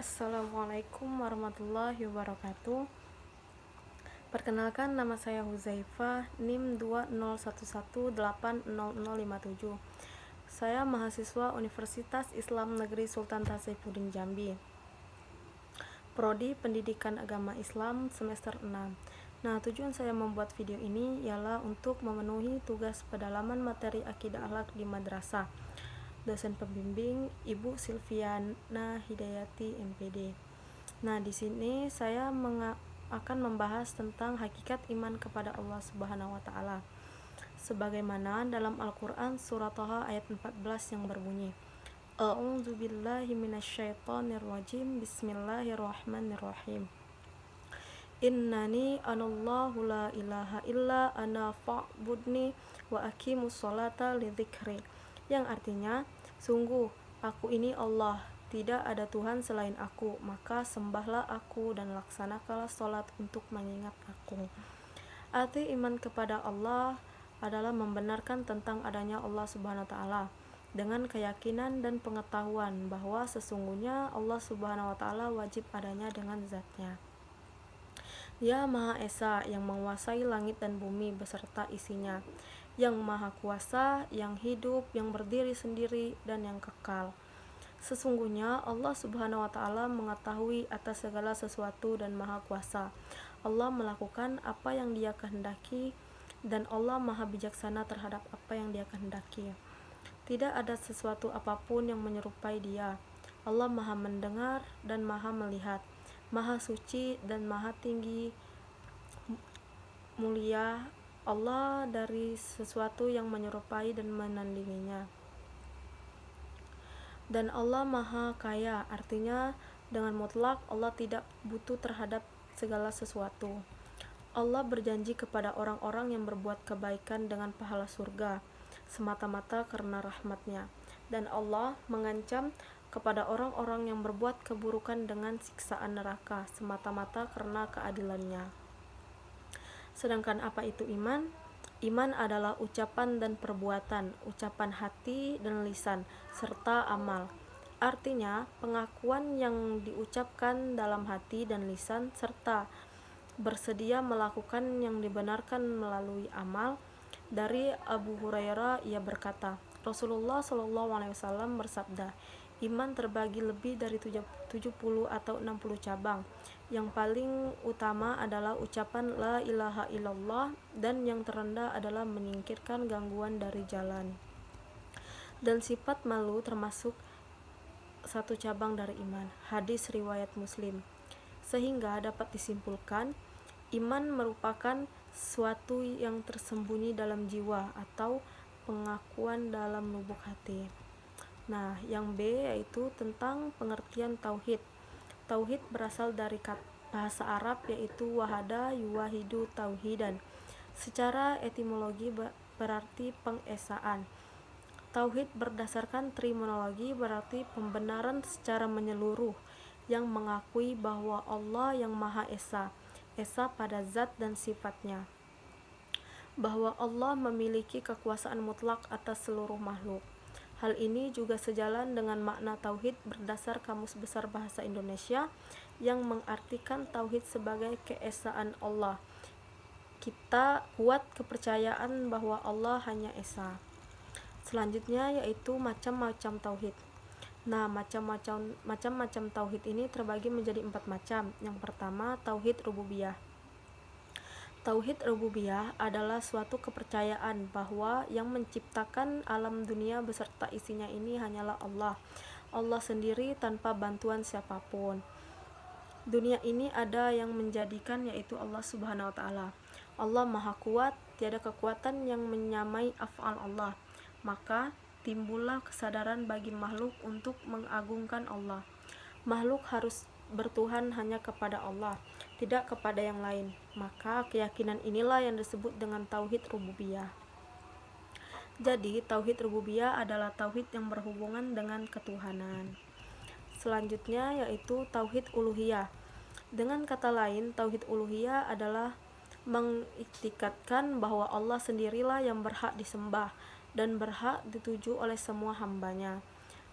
Assalamualaikum warahmatullahi wabarakatuh. Perkenalkan, nama saya Huzaifah, NIM 201180057. Saya mahasiswa Universitas Islam Negeri Sultan Tasaifuddin Jambi, Prodi Pendidikan Agama Islam semester 6. Nah, tujuan saya membuat video ini ialah untuk memenuhi tugas pendalaman materi akidah akhlak di madrasah. Dosen pembimbing Ibu Silviana Hidayati MPD. Nah, di sini saya akan membahas tentang hakikat iman kepada Allah Subhanahu wa taala. Sebagaimana dalam Al-Qur'an surat Thaha ayat 14 yang berbunyi, A'udzubillahi minasyaitonirrajim. Bismillahirrahmanirrahim. Innani anallahu la ilaha illa ana fa'budni wa aqimus sholata lidzikri. Yang artinya, sungguh aku ini Allah, tidak ada Tuhan selain aku, maka sembahlah aku dan laksanakanlah sholat untuk mengingat aku. Arti iman kepada Allah adalah membenarkan tentang adanya Allah Subhanahu wa taala dengan keyakinan dan pengetahuan bahwa sesungguhnya Allah Subhanahu wa taala wajib adanya dengan zatnya. Dia Maha Esa yang menguasai langit dan bumi beserta isinya, yang Maha Kuasa, yang hidup, yang berdiri sendiri, dan yang kekal. Sesungguhnya Allah Subhanahu wa taala mengetahui atas segala sesuatu dan Maha Kuasa. Allah melakukan apa yang Dia kehendaki dan Allah Maha bijaksana terhadap apa yang Dia kehendaki. Tidak ada sesuatu apapun yang menyerupai Dia. Allah Maha mendengar dan Maha melihat, Maha suci dan Maha tinggi, mulia Allah dari sesuatu yang menyerupai dan menandinginya. Dan Allah Maha Kaya, artinya dengan mutlak Allah tidak butuh terhadap segala sesuatu. Allah berjanji kepada orang-orang yang berbuat kebaikan dengan pahala surga semata-mata karena rahmatnya, dan Allah mengancam kepada orang-orang yang berbuat keburukan dengan siksaan neraka semata-mata karena keadilannya. Sedangkan apa itu iman? Iman adalah ucapan dan perbuatan, ucapan hati dan lisan, serta amal. Artinya, pengakuan yang diucapkan dalam hati dan lisan, serta bersedia melakukan yang dibenarkan melalui amal. Dari Abu Hurairah, ia berkata, Rasulullah SAW bersabda, iman terbagi lebih dari 70 atau 60 cabang. Yang paling utama adalah ucapan la ilaha illallah, dan yang terendah adalah menyingkirkan gangguan dari jalan. Dan sifat malu termasuk satu cabang dari iman. Hadis riwayat Muslim. Sehingga dapat disimpulkan, iman merupakan suatu yang tersembunyi dalam jiwa atau pengakuan dalam lubuk hati. Nah, yang B yaitu tentang pengertian tauhid. Tauhid berasal dari bahasa Arab yaitu wahada yuwahidu tauhidan. Secara etimologi berarti pengesaan. Tauhid berdasarkan terminologi berarti pembenaran secara menyeluruh yang mengakui bahwa Allah yang Maha Esa, Esa pada zat dan sifatnya, bahwa Allah memiliki kekuasaan mutlak atas seluruh makhluk. Hal ini juga sejalan dengan makna tauhid berdasar Kamus Besar Bahasa Indonesia yang mengartikan tauhid sebagai keesaan Allah. Kita kuat kepercayaan bahwa Allah hanya Esa. Selanjutnya yaitu macam-macam tauhid. Nah, macam-macam tauhid ini terbagi menjadi 4 macam. Yang pertama, tauhid rububiyah. Tauhid rububiyah adalah suatu kepercayaan bahwa yang menciptakan alam dunia beserta isinya ini hanyalah Allah. Allah sendiri tanpa bantuan siapapun. Dunia ini ada yang menjadikan, yaitu Allah Subhanahu wa taala. Allah Maha Kuat, tiada kekuatan yang menyamai af'al Allah. Maka timbullah kesadaran bagi makhluk untuk mengagungkan Allah. Makhluk harus bertuhan hanya kepada Allah, tidak kepada yang lain. Maka keyakinan inilah yang disebut dengan tauhid rububiyah. Jadi, tauhid rububiyah adalah tauhid yang berhubungan dengan ketuhanan. Selanjutnya yaitu tauhid uluhiyah. Dengan kata lain, tauhid uluhiyah adalah mengiktikadkan bahwa Allah sendirilah yang berhak disembah dan berhak dituju oleh semua hambanya.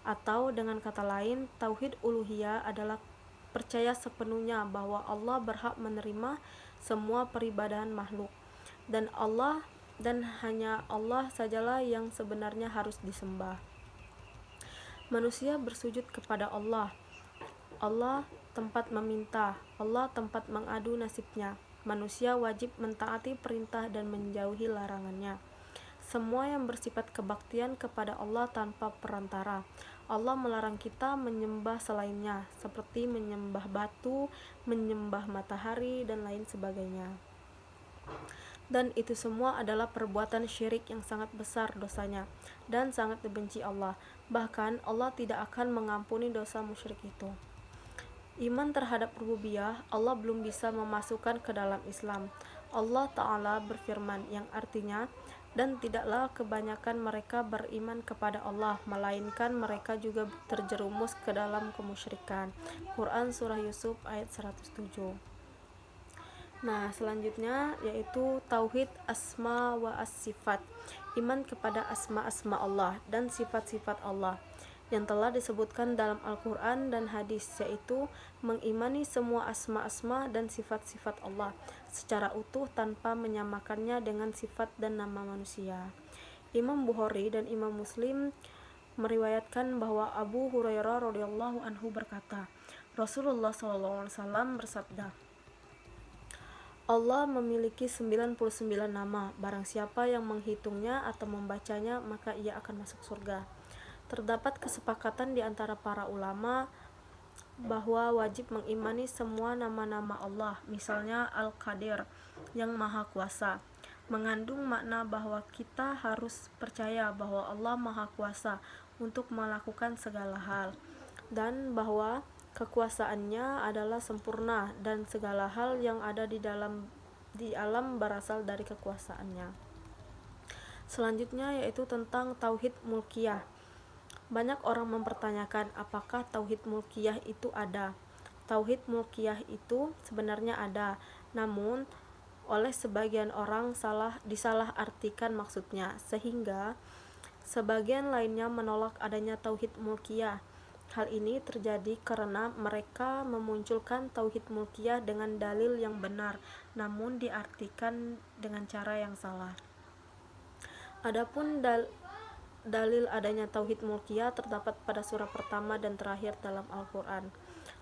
Atau dengan kata lain, tauhid uluhiyah adalah percaya sepenuhnya bahwa Allah berhak menerima semua peribadahan makhluk, dan hanya Allah sajalah yang sebenarnya harus disembah. Manusia bersujud kepada Allah. Allah tempat meminta, Allah tempat mengadu nasibnya. Manusia wajib mentaati perintah dan menjauhi larangannya. Semua yang bersifat kebaktian kepada Allah tanpa perantara. Allah melarang kita menyembah selainnya, seperti menyembah batu, menyembah matahari, dan lain sebagainya. Dan itu semua adalah perbuatan syirik yang sangat besar dosanya dan sangat dibenci Allah. Bahkan Allah tidak akan mengampuni dosa musyrik itu. Iman terhadap rububiyah Allah belum bisa memasukkan ke dalam Islam. Allah Ta'ala berfirman yang artinya, dan tidaklah kebanyakan mereka beriman kepada Allah, melainkan mereka juga terjerumus ke dalam kemusyrikan. Quran Surah Yusuf ayat 107. Nah, selanjutnya yaitu Tauhid Asma wa As-Sifat. Iman kepada asma-asma Allah dan sifat-sifat Allah yang telah disebutkan dalam Al-Quran dan hadis, yaitu mengimani semua asma-asma dan sifat-sifat Allah secara utuh tanpa menyamakannya dengan sifat dan nama manusia. Imam Bukhari dan Imam Muslim meriwayatkan bahwa Abu Hurairah radhiyallahu anhu berkata, Rasulullah SAW bersabda, Allah memiliki 99 nama, barang siapa yang menghitungnya atau membacanya maka ia akan masuk surga. Terdapat kesepakatan di antara para ulama bahwa wajib mengimani semua nama-nama Allah, misalnya Al-Qadir yang Maha Kuasa, mengandung makna bahwa kita harus percaya bahwa Allah Maha Kuasa untuk melakukan segala hal, dan bahwa kekuasaannya adalah sempurna dan segala hal yang ada di alam berasal dari kekuasaannya. Selanjutnya yaitu tentang Tauhid Mulkiyah. Banyak orang mempertanyakan apakah Tauhid Mulkiyah itu ada. Tauhid Mulkiyah itu sebenarnya ada, namun oleh sebagian orang disalah artikan maksudnya, sehingga sebagian lainnya menolak adanya Tauhid Mulkiyah. Hal ini terjadi karena mereka memunculkan Tauhid Mulkiyah dengan dalil yang benar, namun diartikan dengan cara yang salah. Adapun dalil adanya Tauhid Mulkiyah terdapat pada surah pertama dan terakhir dalam Al-Quran.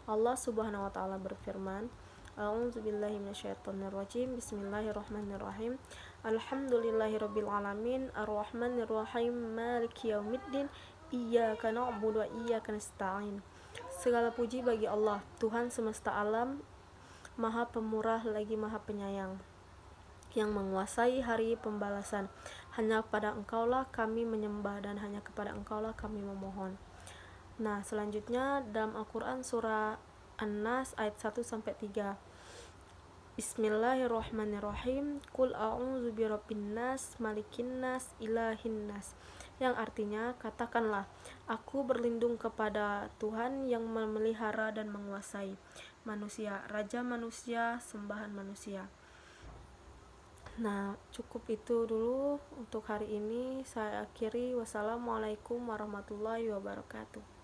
Allah Subhanahu wa Ta'ala berfirman, A'udzubillahi minasyaitonirrajim. Bismillahirrahmanirrahim. Alhamdulillahirabbil alamin, arrahmanirrahim, maliki yaumiddin, iyyaka na'budu wa iyyaka nasta'in. Segala puji bagi Allah, Tuhan semesta alam, Maha Pemurah lagi Maha Penyayang, yang menguasai hari pembalasan. Hanya kepada Engkaulah kami menyembah dan hanya kepada Engkaulah kami memohon. Nah, selanjutnya dalam Al-Quran surah An-Nas ayat 1-3. Bismillahirrahmanirrahim. Qul a'udzu birabbin nas, malikin nas, ilahin nas. Yang artinya, katakanlah, aku berlindung kepada Tuhan yang memelihara dan menguasai manusia, raja manusia, sembahan manusia. Nah, cukup itu dulu untuk hari ini. Saya akhiri. Wassalamualaikum warahmatullahi wabarakatuh.